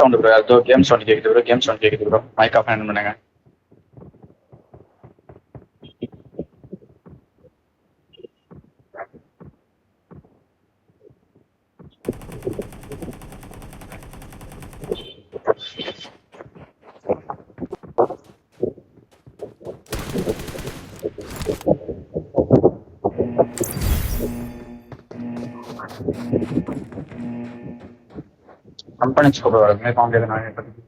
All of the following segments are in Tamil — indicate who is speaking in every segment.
Speaker 1: சவுண்ட் ப்ரோ அதோ கேம் சவுண்ட் கேக்குது ப்ரோ கேம் சவுண்ட் கேக்குது ப்ரோ மைக் ஆஃப் பண்ணுங்க கம்பெனி ப்ரோ அதுமே காம்பேர் நான் பத்தி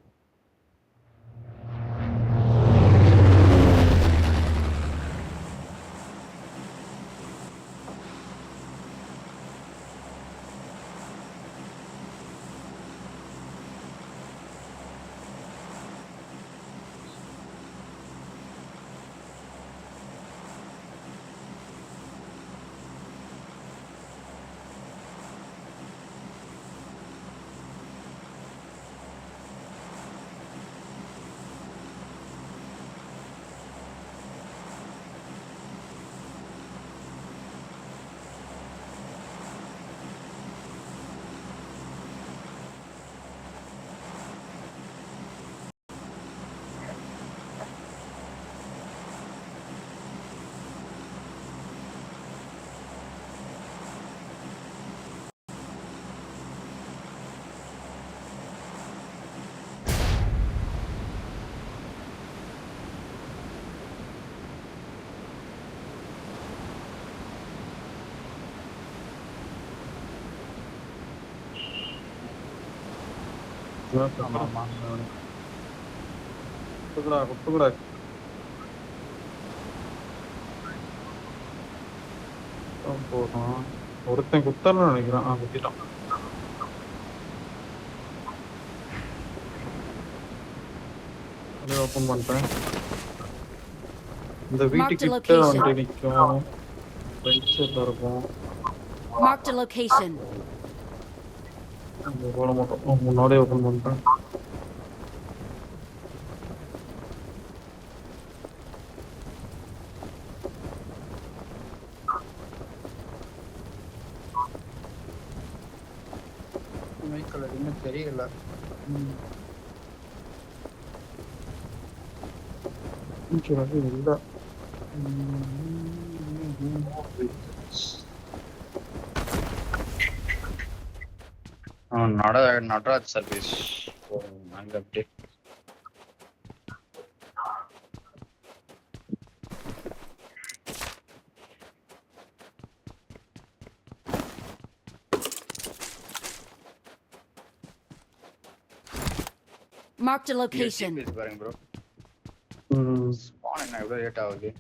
Speaker 2: ஒருத்தன் குத்தரன்னு நினைக்கிறான் குத்திட்டான் ஓப்பன் பண்ணிட்டேன் இந்த வீட்டுக்கிட்ட வண்டி நிற்கும் ரைட் சைடில் இருக்கும்
Speaker 3: Marked a location.
Speaker 2: போட மாட்டோம் முன்னாடியே ஓப்பன் பண்ணிட்டேன்
Speaker 4: இன்னும் தெரியல
Speaker 2: இல்லை
Speaker 1: நடராஜ் சர்வீஸ் அங்க அப்படியே
Speaker 3: Marked a location.
Speaker 1: பாருங்க ப்ரோ ஸ்பான் என்ன எவ்வளவு லேட் ஆகுது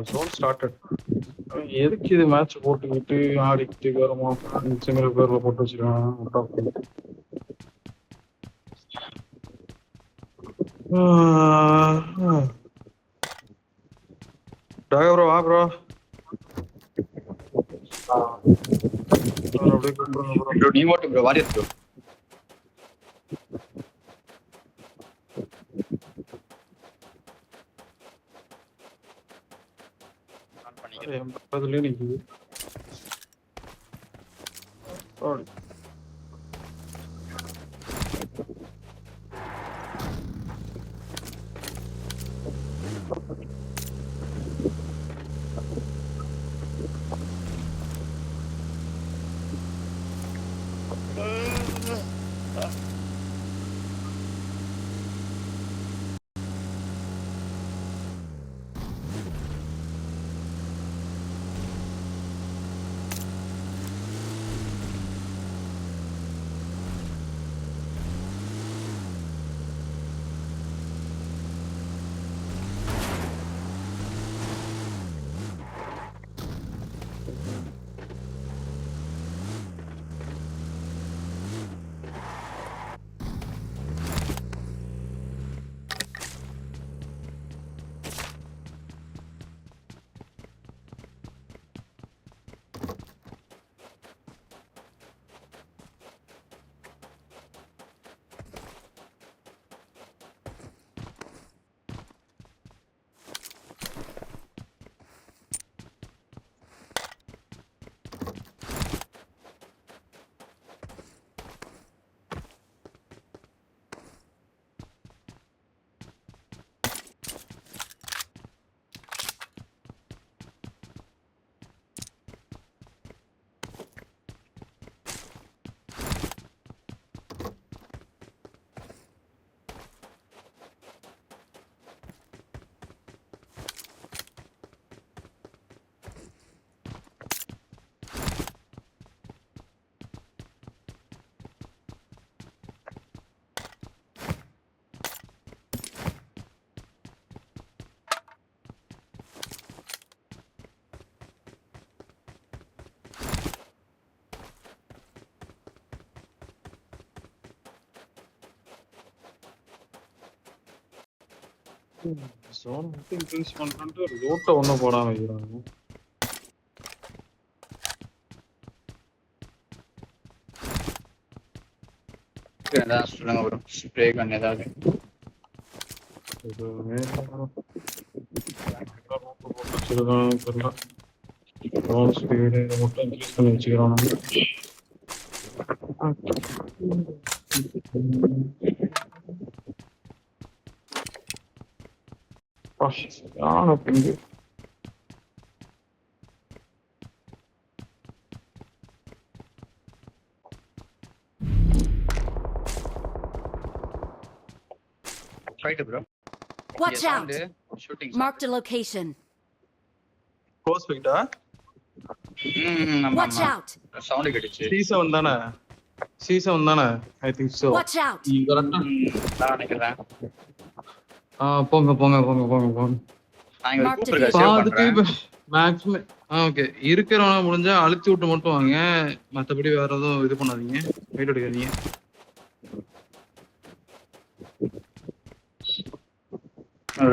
Speaker 2: சோன் ஸ்டார்டட் எதுக்கு இது மேட்ச் போட்டுக்கிட்டு ஆடிக்கிட்டு வருமா சிங்கிள் பேர்ல போட்டு வச்சிருக்காங்க ப்ரோ வா ப்ரோ அப்படியே கூப்பிடுங்க ப்ரோ
Speaker 1: நீ ஓட்டு ப்ரோ வாரியர் ப்ரோ
Speaker 2: அதுலயே நிக்குது zone மட்டும் increase பண்ணிட்டு loot ஒண்ணும் போடாம வைக்கிறாங்க.
Speaker 1: ஏதாவது சொல்லுங்க ப்ரோ. ஸ்ப்ரே கன் ஏதாவது.
Speaker 2: இது வேற போட்டு வச்சிருக்காங்க தெரியல. drone speed இதை மட்டும் increase பண்ணி வச்சுக்கிறாங்க. சரியான pink.
Speaker 1: Fight bro.
Speaker 3: Watch out!
Speaker 1: Shooting.
Speaker 3: Marked a location.
Speaker 2: Close fight-ஆ?
Speaker 3: Watch out!
Speaker 1: Sound கேட்டுச்சு.
Speaker 2: C7 தானே? C7 தானே? I think so.
Speaker 3: Watch out!
Speaker 2: கரெக்டா?
Speaker 1: நான் நினைக்கிறேன்.
Speaker 2: போங்க போங்க போங்க போங்க போங்க.
Speaker 1: நான் இங்க
Speaker 3: Mark the
Speaker 1: கூப்பிடுறேன்.
Speaker 3: vehicle.
Speaker 1: சேவ்
Speaker 2: அதுக்கு
Speaker 1: பண்றேன்.
Speaker 2: மேக்ஸிமம் ஓகே இருக்கிறவங்க முடிஞ்சா அழுத்தி விட்டு மட்டும் வாங்க. மற்றபடி வேற எதுவும் இது பண்ணாதீங்க. வெயிட் எடுக்காதீங்க.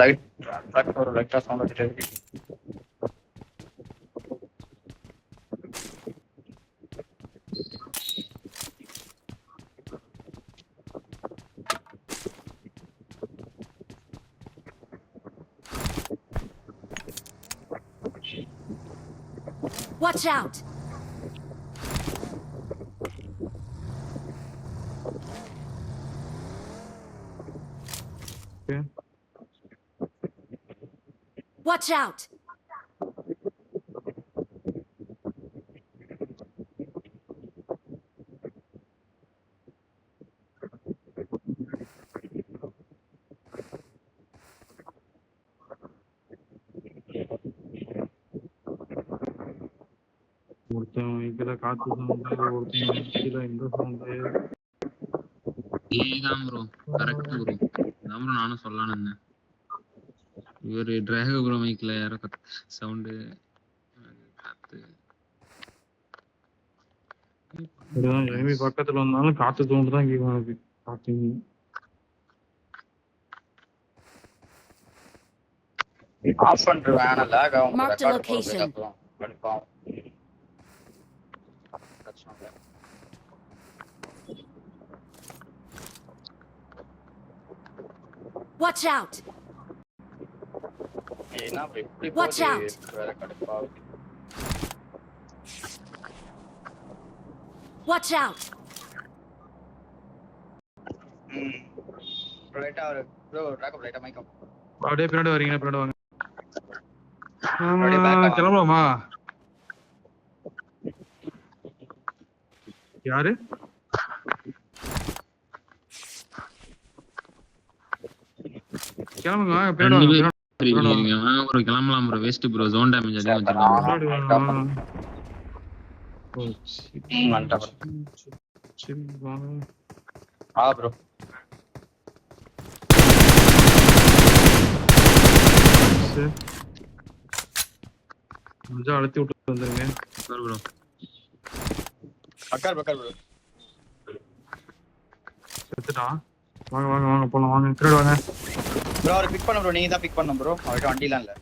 Speaker 1: லைட் ட்ராக் ஒரு லைட்டா சவுண்ட் வந்துட்டே இருக்கு.
Speaker 3: Watch out!
Speaker 2: Okay.
Speaker 3: Watch out!
Speaker 2: ஒருத்தன் இதுல காத்து சவுண்டு, ஒருத்தன் கீழே இந்த சவுண்டு.
Speaker 5: ஏதான் ப்ரோ கரெக்ட் ப்ரோ. அதான் ப்ரோ நானும் சொல்லலாம்னு இருந்தேன். இவர் டிராக ப்ரோ மைக்ல யாரோ சவுண்டு காத்து.
Speaker 2: இதுதான் enemy பக்கத்துல வந்தாலும் காத்து சவுண்டு தான் கேட்கும் எனக்கு. காத்து
Speaker 1: ஆஃப் பண்ற வேணா லாக் ஆகும்.
Speaker 3: Mark the location.
Speaker 1: Confirm.
Speaker 3: Watch out!
Speaker 1: ஏன்னா இப்படி
Speaker 3: Watch out.
Speaker 1: வேற கடுப்பாகுது.
Speaker 3: Watch out!
Speaker 1: ரைட்டா ஒரு ப்ரோ ட்ராக் ரைட்டா மைக் ஆஃப்.
Speaker 2: அப்படியே பின்னாடி வரீங்க, பின்னாடி வாங்க.
Speaker 1: அப்படியே back ஆ.
Speaker 2: கிளம்பலாமா? யாரு? கிளம்புங்க, பின்னாடி
Speaker 5: ரெண்டு
Speaker 2: வாங்க.
Speaker 5: பேர் இருக்கீங்க. ப்ரோ கிளம்பலாம் bro. Waste bro. Zone damage அதிகம் வச்சிருக்காங்க.
Speaker 2: பின்னாடி வாங்க. ஓ,
Speaker 1: வந்துட்டா bro.
Speaker 2: சரி, வாங்க.
Speaker 1: ப்ரோ
Speaker 2: சரி. கொஞ்சம் அழுத்தி விட்டு வந்துருங்க.
Speaker 5: ப்ரோ
Speaker 1: பக்கார் ப்ரோ.
Speaker 2: செத்துட்டான். வாங்க வாங்க வாங்க போலாம் வாங்க. பின்னாடி வாங்க.
Speaker 1: ப்ரோ அவரை பிக் பண்ண ப்ரோ. நீங்க தான் பிக் பண்ணணும் ப்ரோ. அவர்கிட்ட வண்டிலாம் இல்ல.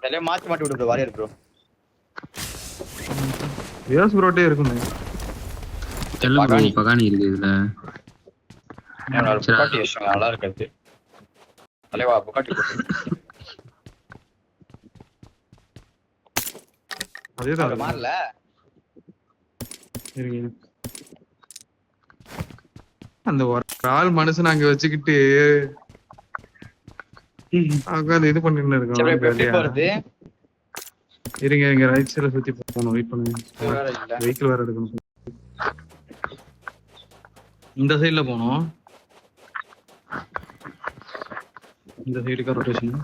Speaker 1: எல்லாம் மாத்தி மாட்டி விடு ப்ரோ. Warrior bro.
Speaker 2: ஏஸ் ப்ரோட்டே இருக்குங்க.
Speaker 5: செல்ல ப்ரோ பகானி இருக்கு இதுல.
Speaker 1: என்னோட புகாட்டி விஷயம் நல்லா இருக்குது. தலைவா புகாட்டி
Speaker 2: அதேதான்
Speaker 1: மாறல.
Speaker 2: இருங்க. அந்த ஒரு ஆள் மனுஷன் அங்க வச்சுக்கிட்டு உட்காந்து இது பண்ணிட்டு
Speaker 1: சரி எப்படி
Speaker 2: இருக்கான்.
Speaker 1: போறது?
Speaker 2: இருங்க இருங்க, ரைட் சைடுல சுத்தி போகணும். வெயிட் பண்ணுங்க.
Speaker 1: வேற இல்ல.
Speaker 2: வெஹிக்கிள் வேற எடுக்கணும். இந்த சைடுல போகணும். இந்த சைடுக்கு ரொட்டேஷன்.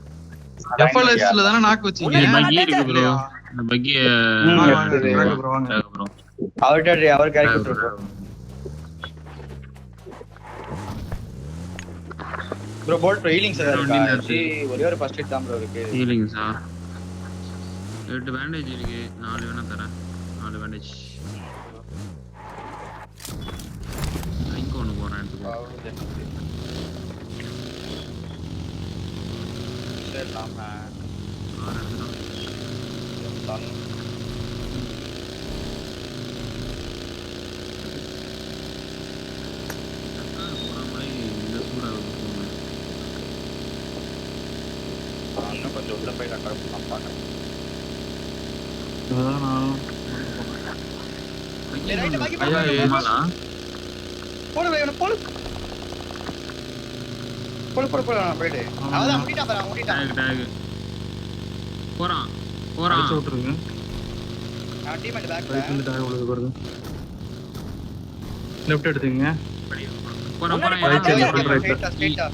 Speaker 2: எஃப்எல்எஸ்ல தானே நாக்கு வச்சீங்க.
Speaker 5: பக்கி இருக்கு ப்ரோ. இந்த பக்கிய
Speaker 2: வாங்க, வாங்க, வாங்க bro, வாங்க.
Speaker 5: ப்ரோ.
Speaker 1: அவர்கிட்ட அவர் character bro. Bro bolt healings ஏதாவது இருக்கா? ஜி ஒரே ஒரு ஃபர்ஸ்ட் எய்ட் தான் ப்ரோ இருக்கு.
Speaker 5: ஹீலிங்ஸா? 8 பேண்டேஜ் இருக்கு. 4 வேணா தரேன். 4 பேண்டேஜ். லிங்க் ஒன்னு போறேன் எடுத்துக்கோ.
Speaker 1: இல்லாம இன்னும் கொஞ்சம் உள்ள போய் நான் கரெக்ட் பாக்குறேன்.
Speaker 2: அதான் நானும்
Speaker 5: ஐயா ஏமாடா
Speaker 4: போடு வை, போடு போடு போடு போடு நான் போயிடு. அவதான் முடிட்டான் பாரு, அவன் முடிட்டான்.
Speaker 5: டேக் போறான்
Speaker 2: அடிச்சு விட்டுருங்க.
Speaker 4: அவன் டீம்மேட் பேக்ல.
Speaker 2: ரைட்ல இருந்து டேக் உள்ளது வருது. லெஃப்ட் எடுத்துங்க.
Speaker 5: போறான்
Speaker 2: right side, right.
Speaker 4: ஸ்ட்ரைட்டா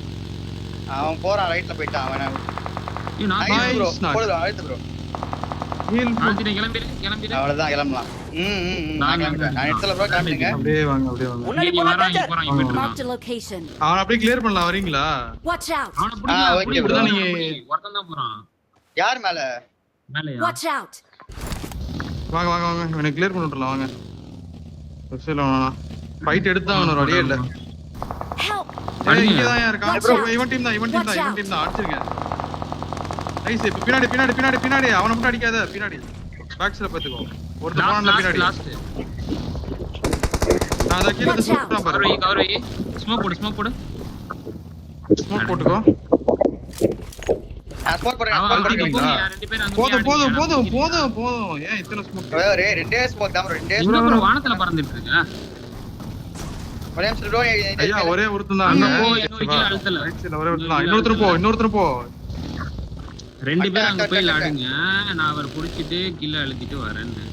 Speaker 4: அவன் போறான், ரைட்ல போயிட்டான் அவன்.
Speaker 5: நான்
Speaker 4: ப்ரோ
Speaker 2: Nice knock.
Speaker 4: போடு அடுத்து ப்ரோ.
Speaker 2: ஹீல்
Speaker 5: கிளம்பிடு
Speaker 4: அவ்வளவுதான் கிளம்பலாம். நான் கிளம்பிட்டேன். நான் எடுத்துல ப்ரோ கிளம்பிடுங்க.
Speaker 2: அப்படியே வாங்க அப்படியே வாங்க.
Speaker 3: Marked a location.
Speaker 2: அவன் அப்படியே கிளியர் பண்ணலாம் வரீங்களா?
Speaker 3: Watch out.
Speaker 4: Okay bro.
Speaker 2: இப்படிதான் நீங்க
Speaker 5: ஒருத்தன் தான் போறான்
Speaker 4: யார் மேல?
Speaker 5: மேலயா
Speaker 3: Watch out.
Speaker 2: வாங்க வாங்க வாங்க எனக்கு கிளியர் பண்ணி விட்டுறலாம் வாங்க. சரி ஃபைட் எடுத்தா அவன் ஒரு அடியே இல்ல.
Speaker 3: Help.
Speaker 2: ஏய் இங்க தான் இருக்கான்.
Speaker 3: Watch
Speaker 2: bro
Speaker 3: out.
Speaker 2: இவன் டீம் தான்
Speaker 3: Watch out.
Speaker 2: அடிச்சிருங்க. நைஸ் பின்னாடி பின்னாடி பின்னாடி பின்னாடி அவன மட்டும் அடிக்காத பின்னாடி. பேக்ஸ்ல பாத்துக்கோ. ஒருத்தன் போறான்ல பின்னாடி.
Speaker 5: லாஸ்ட்
Speaker 2: நான் அத கீழ
Speaker 3: Watch out.
Speaker 2: சுட்டுறான் பாரு.
Speaker 5: கவர் வை ஸ்மோக் போடு
Speaker 2: ஸ்மோக் போட்டுக்கோ.
Speaker 4: ஸ்போர்ட் போறேன்.
Speaker 5: அவன்
Speaker 4: ஸ்போர்ட்
Speaker 5: அடிக்க
Speaker 4: போறேன்.
Speaker 5: போங்க ரெண்டு பேரும் அங்க
Speaker 2: போதும் போதும் போதும் போதும் போதும். ஏன் இத்தனை ஸ்மோக்?
Speaker 4: ஒரே ரெண்டே ஸ்மோக் தான் ப்ரோ, ரெண்டே
Speaker 5: இவரு
Speaker 4: ஸ்மோக்.
Speaker 5: ஒரு வானத்துல பறந்துட்டு இருக்க
Speaker 4: ஒரே நிமிஷம் ப்ரோ.
Speaker 2: ஐயா ஒரே ஒருத்தன் தான்
Speaker 5: அங்க
Speaker 2: அங்க.
Speaker 5: போ இன்னொரு கீழ அழுத்தல
Speaker 2: ரைட் சைடுல ஒரே ஒருத்தன் தான். இன்னொருத்தர் போ.
Speaker 5: ரெண்டு பேரும் அங்க போய் லாடுங்க நான் அவர் புடிச்சிட்டு கீழ அழுத்திட்டு வரேன்னு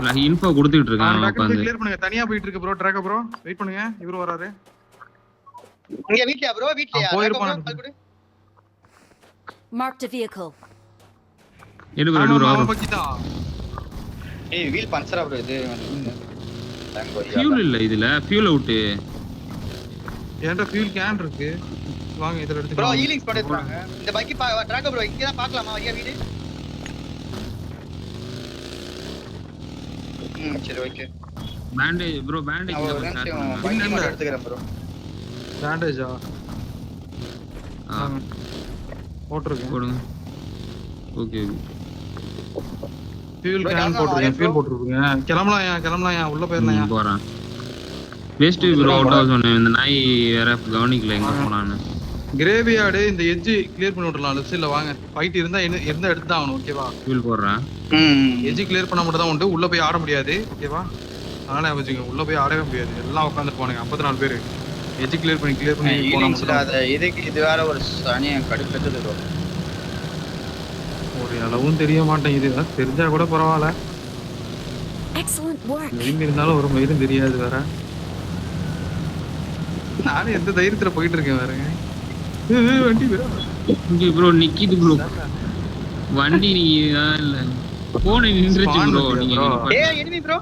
Speaker 5: நான் இன்ஃபோ கொடுத்துட்டு இருக்கேன் உட்கார்ந்து
Speaker 2: கிளியர் பண்ணுங்க. தனியா போயிட்டு இருக்கு ப்ரோ. ட்ராக் ப்ரோ வெயிட் பண்ணுங்க. இவரு வராரு.
Speaker 4: இங்க வீட்லயா ப்ரோ? வீட்லயா?
Speaker 2: போயிருப்பான்.
Speaker 3: Marked a vehicle.
Speaker 5: எடுபு
Speaker 2: அவன் பக்கிதான்.
Speaker 4: ஏய் வீல் பஞ்சரா ப்ரோ இது.
Speaker 5: ஃபியூல் இல்ல இதுல ஃபியூல் அவுட்
Speaker 2: ஏன்டா ஃபியூல் கேன் இருக்கு. வாங்க இதல
Speaker 4: ப்ரோ
Speaker 2: எடுத்துக்கலாம்.
Speaker 4: ஹீலிங்ஸ் பண்ணிடுறாங்க. இந்த பக்கி ட்ராக் ப்ரோ இங்க தான் பார்க்கலாமா வரியா வீடு? சரி ஓகே.
Speaker 5: பேண்டேஜ் ப்ரோ பேண்டேஜ்
Speaker 4: நான் ஒரு நிமிஷம் பக்கி மட்டும் எடுத்துக்கிறேன் ப்ரோ.
Speaker 2: பேண்டேஜா போட்டுருக்கேன்.
Speaker 5: போடுங்க ஓகே
Speaker 2: ஃபியூல் கேன் போட்டுருக்கேன். ஃபியூல் போட்டுருக்கீங்க. கிளம்பலாம் உள்ள போயிரலாம்.
Speaker 5: போறேன் வேஸ்ட் ப்ரோ அவுட் ஆஃப் சொன்னேன் இந்த நாய் வேற கவனிக்கல எங்க போனான்னு
Speaker 2: கிரேவியார்டு இந்த எட்ஜ் கிளியர் பண்ணி விட்டுறலாம். லெஃப்ட் சைடுல வாங்க. ஃபைட் இருந்தா எடுத்து தான் ஆகணும். ஓகேவா?
Speaker 5: ஃபியூல் போடுறேன்
Speaker 2: எட்ஜ் கிளியர் பண்ண மட்டும் தான் உண்டு. உள்ள போய் ஆட முடியாது. ஓகேவா? அதனால வச்சுங்க உள்ள போய் ஆடவே முடியாது. எல்லாம் உட்காந்துட்டு போனாங்க 54 பேர். எட்ஜ் கிளியர் பண்ணி
Speaker 4: ஹீலிங்ஸ்ல அத இதுக்கு இது வேற ஒரு சனிய கடுப்பெடுது ப்ரோ.
Speaker 2: ஒரு அளவும் தெரிய மாட்டேங்குது. தெரிஞ்சா கூட பரவாயில்ல.
Speaker 3: Excellent work.
Speaker 2: எங்க இருந்தாலும் ஒரு மயிரும் தெரியாது வேற. நானும் எந்த தைரியத்துல போயிட்டு இருக்கேன் வேறங்க. வண்டி
Speaker 5: இங்க ப்ரோ நிக்கிது ப்ரோ வண்டி நீங்க இல்ல போன் நின்றுச்சு ப்ரோ நீங்க
Speaker 4: ஏய் எனிமி ப்ரோ.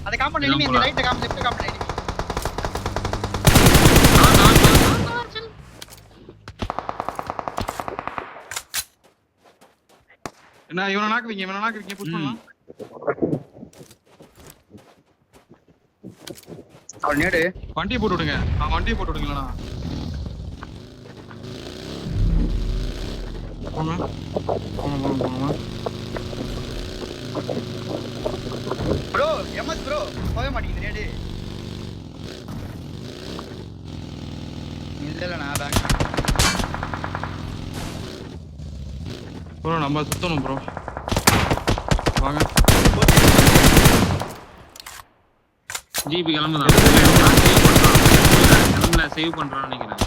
Speaker 4: அத காம்பவுண்ட் எனிமி இந்த right compound left compound enemy.
Speaker 2: என்ன இவனை நாக்குவீங்க புஷ் பண்ணலாம்.
Speaker 4: அவன் நேடு
Speaker 2: வண்டியை போட்டு விடுங்க. வண்டியை போட்டு விடுங்களா? போங்க.
Speaker 4: ப்ரோ எம்எஸ் ப்ரோ போக மாட்டீங்க நேடு. இல்ல நான் பேக்
Speaker 2: ப்ரோ நம்ம சுத்தணும் ப்ரோ. வாங்க
Speaker 5: ஜிபி கிளம்புதான் சேவ் பண்றான்னு நினைக்கிறேன்.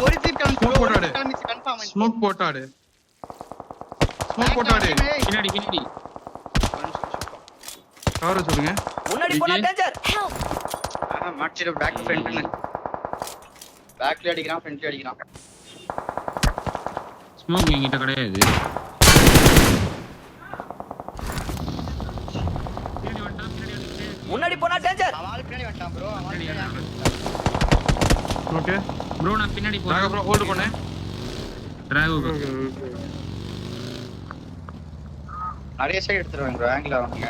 Speaker 4: ஒரு ஜீப் கிளம்பி
Speaker 2: Smoke போட்டாடு.
Speaker 4: கன்ஃபார்ம்.
Speaker 2: ஸ்மோக் போட்டாடு.
Speaker 5: பின்னாடி
Speaker 2: கவர் சொல்லுங்க.
Speaker 4: முன்னாடி போனா டேஞ்சர்.
Speaker 3: Help.
Speaker 4: மாட்டிர பேக் ஃப்ரண்ட்ல. பேக்ல அடிக்கிறான் ஃப்ரண்ட்ல அடிக்கிறான்.
Speaker 5: ஸ்மோக் என்கிட்ட கிடையாது.
Speaker 4: முன்னாடி போனா டேஞ்சர். அவன் பின்னாடி வந்துட்டான் ப்ரோ.
Speaker 2: ஓகே
Speaker 5: ப்ரோ நான் பின்னாடி
Speaker 2: டிராக
Speaker 5: போறேன்
Speaker 2: ப்ரோ ஹோல்ட் பண்ணு.
Speaker 5: டிராகோ
Speaker 4: நிறைய சைடு எடுத்துறேன் ப்ரோ. ஆங்கிள் வாங்க.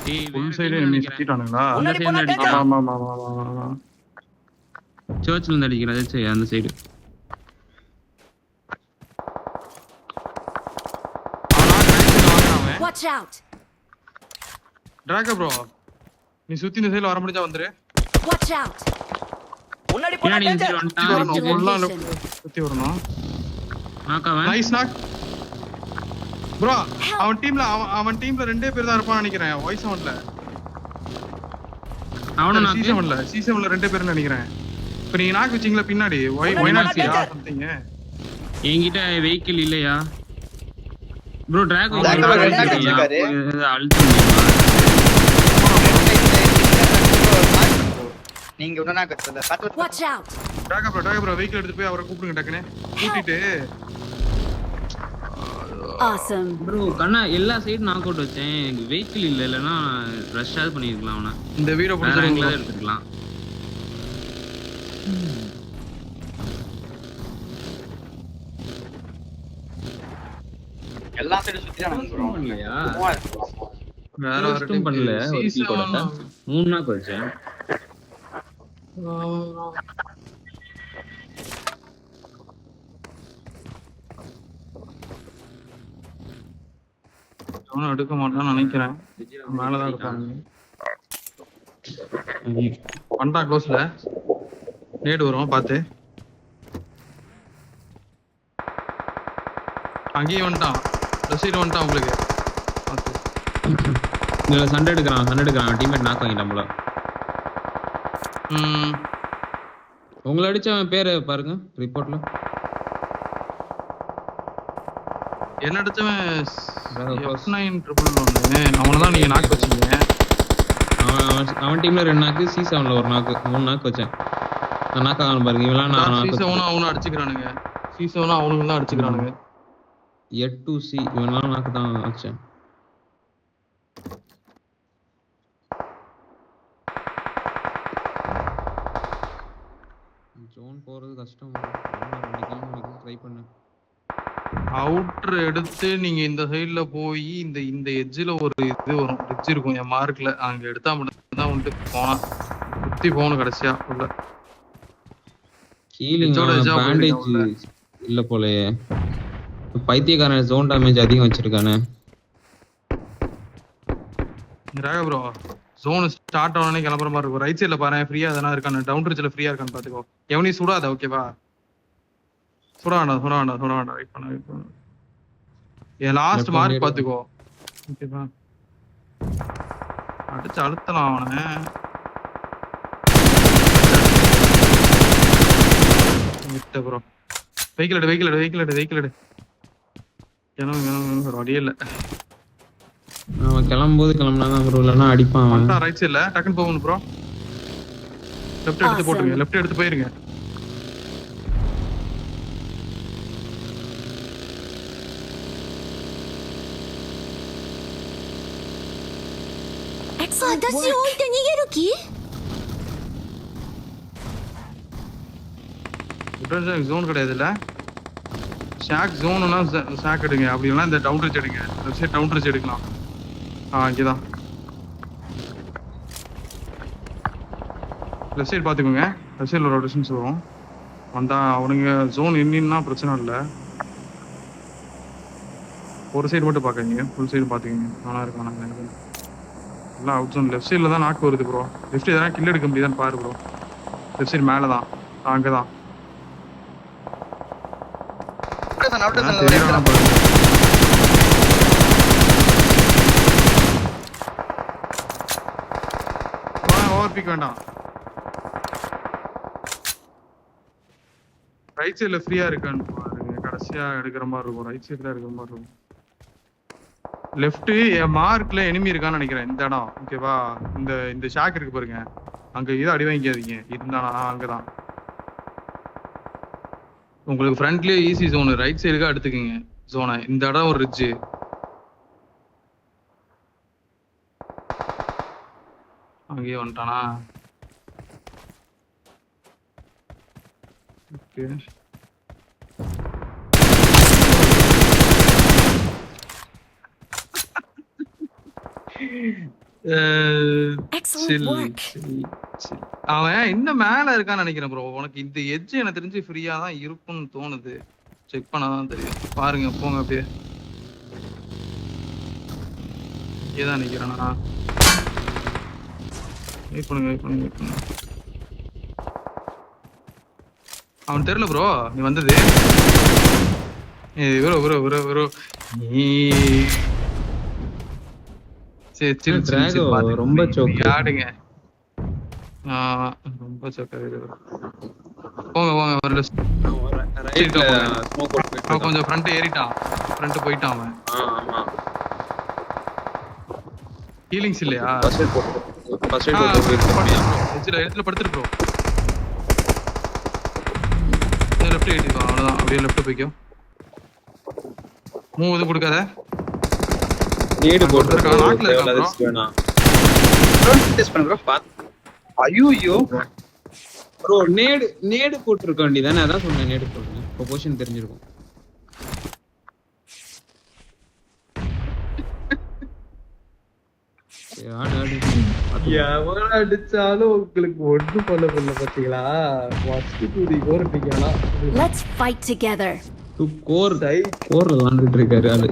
Speaker 5: டேய்
Speaker 2: ஃபுல் சைடு என்ன சுத்திட்டானுங்களா?
Speaker 5: முன்னாடி போனா
Speaker 2: ஆமா
Speaker 5: சர்ச்ல இருந்து அடிக்கிறாரு. சரி அந்த சைடு.
Speaker 3: Watch out!
Speaker 2: டிராகா ப்ரோ நீ சுத்தி இந்த சைடுல வர முடிஞ்சா வந்துரு.
Speaker 3: Watch out!
Speaker 6: முன்னாடி போனா
Speaker 5: பின்னாடி இந்த
Speaker 6: danger.
Speaker 5: side
Speaker 2: சுத்தி
Speaker 5: வந்துட்டான்.
Speaker 2: வரணும் ஃபுல்லா சுத்தி வரணும்.
Speaker 5: நாக்காவன்.
Speaker 2: Nice knock bro. அவன் டீம்ல ரெண்டே பேர் தான் இருப்பான்னு நினைக்கிறேன். வாய்ஸ் அவன்ல
Speaker 5: அவனும் நாக்கு.
Speaker 2: C7ல ரெண்டே பேர்னு நினைக்கிறேன். இப்போ நீங்க நாக் வச்சீங்களா பின்னாடி ஒய் நாட் சியா சம்திங்.
Speaker 5: என்கிட்ட வெஹிக்கிள் இல்லையா ப்ரோ? டிராக்
Speaker 6: வச்சிருக்காரு. நீங்க உடனே கத்துறத பாத்து
Speaker 3: Watch out!
Speaker 2: டிராகா ப்ரோ வெஹிக்கிள் எடுத்து போய் அவரை கூப்பிடுங்க டக்குனே. கூட்டிட்டு
Speaker 3: Awesome.
Speaker 5: ப்ரோ கண்ணா எல்லா சைடு நாக் அவுட் வச்சேன். எனக்கு வெஹிக்கிள் இல்ல. இல்லனா ரஷ் ஆட் பண்ணிருக்கலாம். அவனை
Speaker 2: இந்த வீடியோ
Speaker 5: வேற
Speaker 2: போட்டு
Speaker 5: ஆங்கில எடுத்துக்கலாம்.
Speaker 1: எல்லா சைடு சுத்திறானுங்க ப்ரோ.
Speaker 5: இல்லையா
Speaker 2: வேற ஒரு
Speaker 5: ரெஸ்டும் பண்ணல. ஒரு கீ போட்டா 3 நாக் வச்சேன்.
Speaker 2: அவனும் எடுக்க மாட்டான்னு நினைக்கிறேன். மேலதான் இருப்பாங்க. வந்துட்டான் க்ளோஸ்ல. நேடு வரும் பார்த்து. அங்கேயும் வந்துட்டான். ரசீடு வந்துட்டான் உங்களுக்கு பார்த்து.
Speaker 5: இதுல சண்டை எடுக்கிறான். டீம்மேட் நாக் வாங்கிட்டான் போல. உங்களை அடிச்சவன் பேரு பாருங்க ரிப்போர்ட்ல.
Speaker 2: என்ன அடிச்சவன் F911. அவனதான் நீங்க நாக் வச்சீங்க.
Speaker 5: அவன் டீம்ல 2 நாக்கு, C7ல 1 நாக்கு, 3 நாக்கு வச்சேன். நான் நாக் ஆகணும் பாருங்க. இவெல்லாம் நான்
Speaker 2: C7 அவனும் அடிச்சுக்கிறானுங்க. C7 அவனுங்க தான் அடிச்சுக்கிறானுங்க.
Speaker 5: 8-2C இவெல்லாம் நாக்கு தான் வச்சேன். ஜோன் போறது கஷ்டம். 2 கிலோமீட்டர் ட்ரை பண்ணேன்.
Speaker 2: அவுட்டர் எடுத்து நீங்க இந்த சைடுல போய் இந்த எட்ஜ்ல ஒரு இது வரும். எட்ஜ் இருக்கும் என் மார்க்ல. அங்க எடுத்தா மட்டும் தான் உண்டு. போனா சுத்தி போகணும் கடைசியா உள்ள.
Speaker 5: ஹீலிங் பேண்டேஜ் இல்ல போலயே. பைத்தியக்காரன் ஜோன் டேமேஜ் அதிகம் வச்சிருக்கானே.
Speaker 2: ராகா ப்ரோ ஜோன் ஸ்டார்ட் ஆனனே கிளம்புற மாதிரி இருக்கும். ரைட் சைடுல பாரு ஃப்ரீயா எதனா இருக்கானு. டவுன் ரிட்ஜ்ல ஃப்ரீயா இருக்கான்னு பாத்துக்கோ. எவனையும் சுடாத ஓகேவா? சுட வேண்டாம். வெயிட் பண்ணு. என் லாஸ்ட் மார்க் பாத்துக்கோ ஓகேவா? அடிச்சு அழுத்தலாம் அவனை. விட்ட ப்ரோ. வெஹிக்கிள் எடு. கிளம்பு வழியே இல்ல.
Speaker 5: அவன் கிளம்புனாதான் ப்ரோ. இல்லைன்னா அடிப்பான் அவன்.
Speaker 2: ரைட் சைடுல டக்குன்னு போகணும் ப்ரோ. லெஃப்ட் எடுத்து போட்டுருங்க. லெஃப்ட் எடுத்து போயிருங்க.
Speaker 3: Excellent work.
Speaker 2: ஜோன் கிடையாதுல்ல. ஷாக் ஜோன்னா ஷாக் எடுங்க. அப்படி இல்லைன்னா இந்த டவுன் ரிட்ஜ் எடுங்க. லெஃப்ட் சைடு டவுன் ரிட்ஜ் எடுக்கலாம். இங்கதான் லெஃப்ட் சைடு பாத்துக்கோங்க. லெஃப்ட் சைடுல ஒரு டிஸ்டன்ஸ் வரும். வந்தா அவனுங்க ஜோன் இன்னின்னா பிரச்சனை இல்லை. ஒரு சைடு மட்டும் பாக்காதீங்க. ஃபுல் சைடு பாத்துக்கோங்க. நல்லா இருக்கானாங்க எல்லாம் அவுட் ஜோன். லெஃப்ட் சைடுல தான் நாக்கு வருது ப்ரோ. லெஃப்ட் எதனா கில் எடுக்க முடியுதான்னு பாரு ப்ரோ. லெஃப்ட் சைடு மேல தான். அங்கதான் ஓவர் பிக் வேண்டாம். ரைட் சைடுல ஃப்ரீயா இருக்கான்னு பாருங்க. கடைசியா எடுக்கிற மாதிரி இருக்கும். ரைட் சைடுல எடுக்கிற மாதிரி இருக்கும். லெஃப்ட் என் மார்க்ல எனிமி இருக்கான்னு நினைக்கிறேன். இந்த இடம் ஓகேவா? இந்த ஷாக் இருக்கு பாருங்க. அங்க இது அடி வாங்கிக்காதீங்க. இருந்தானா அங்கதான் உங்களுக்கு ஃப்ரண்ட்லயே ஈஸி ஜோன். ரைட் சைடுக்கா எடுத்துக்கங்க ஜோனை. இந்த இடம் ஒரு ரிட்ஜ். அங்கேயே வந்துட்டானா? Okay
Speaker 3: Excellent
Speaker 2: chill,
Speaker 3: work.
Speaker 2: chill. அவன் இன்னும் மேல இருக்கான்னு நினைக்கிறேன் ப்ரோ. உனக்கு இந்த எட்ஜ் எனக்கு தெரிஞ்சு ஃப்ரீயா தான் இருக்கும்னு தோணுது. செக் பண்ணாதான் தெரியும். பாருங்க போங்க அப்படியே. இங்கேதான் நிக்கிறேனா? வெயிட் பண்ணுங்க. அவன் தெரியல ப்ரோ நீ வந்தது. ப்ரோ நீ சரி
Speaker 5: ரொம்ப choke.
Speaker 2: ஆடுங்க. ரொம்ப சொக்காது. போங்க ஒரு
Speaker 5: ரைட்ல ஸ்மோக் போட்டு
Speaker 2: அவன் கொஞ்சம் ஃப்ரண்ட் ஏறிட்டான். ஃப்ரண்ட் போயிட்டான் அவன்.
Speaker 5: ஆமா
Speaker 2: ஹீலிங்ஸ் இல்லையா?
Speaker 5: ஃபர்ஸ்ட் எய்ட் போட்டு
Speaker 2: எட்ஜ்ல படுத்துட்டு ப்ரோ. லெஃப்ட் ஏறிப்பா அவ்வளவுதான். அப்படியே லெஃப்ட் போய்க்கோ. மூவ் எதுவும் கொடுக்காத.
Speaker 5: நேடு போட்டு
Speaker 2: நாக்குல இருக்கான் bro.
Speaker 5: வேணாம்
Speaker 6: டெஸ்ட் பண்ணு ப்ரோ. ஐயோ
Speaker 5: ப்ரோ நேடு போட்டுருக்க வேண்டியதானே? அதான் சொன்னேன் நேடு போட்டு. பொசிஷன் தெரிஞ்சிருக்கும். ஆடு
Speaker 2: எவ்வளவு அடிச்சாலும் உங்களுக்கு ஒண்ணு பண்ண பாத்தீங்களா?
Speaker 3: Let's fight together.
Speaker 5: கோர்ல விளாண்டுட்டு இருக்காரு ஆளு.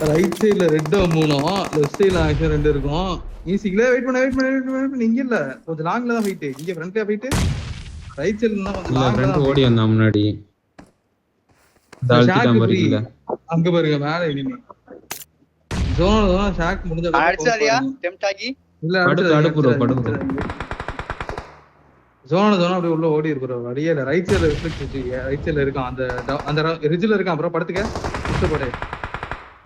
Speaker 2: ரைட் சைடுல 2 3 லெஃப்ட் சைடுல ஆக்சுவலா 2 இருக்கும். ஈஸிங்களே வெயிட் பண்ண இங்க இல்ல. கொஞ்சம் லாங்ல தான் ஃபைட். இங்க ஃப்ரண்ட்ல ஃபைட். ரைட் சைடுல இருந்தா கொஞ்சம் லாங்ல
Speaker 5: ஃப்ரண்ட்
Speaker 2: தான்
Speaker 5: ஓடி வந்தா முன்னாடி. தால்டி மாதிரி இல்ல.
Speaker 2: அங்க பாருங்க மேல எனிமி. ஜோன் ஷாக் முடிஞ்ச
Speaker 6: அடிச்சாலியா டெம்ப்ட் ஆகி
Speaker 2: இல்ல
Speaker 5: படுப்பு.
Speaker 2: ஜோன அப்படியே உள்ள ஓடி இருக்கிற வழியே இல்ல. ரைட் சைடுல ரைட் சைடுல இருக்கான். அந்த ரிஜ்ல இருக்கான் ப்ரோ. படுத்துக்க போடு.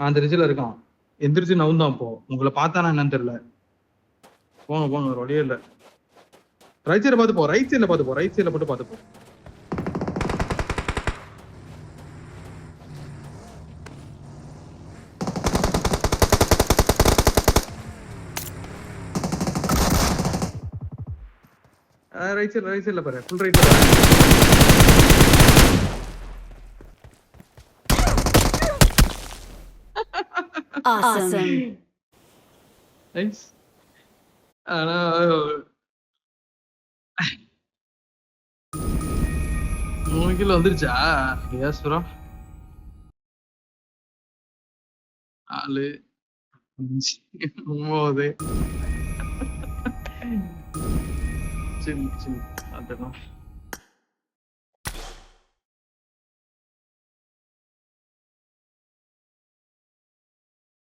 Speaker 2: அந்த ரிஜ்ல இருக்கான். எந்திரிச்சு நவுந்தான் போ. உங்களை பார்த்தானா என்னன்னு தெரியல. போங்க ஒரு வழியே இல்ல. ரைட் சைடுல பார்த்து போ. ரைட் சைடுல மட்டும் பார்த்து போ. ரைட் சைடுல பாரு. ஃபுல் ரைட்ல பாரு.
Speaker 3: Awesome.
Speaker 2: நைஸ். ஆனா 3 கிலோ வந்துருச்சா? S bro. 4 5 9 சின்ன அதெல்லாம்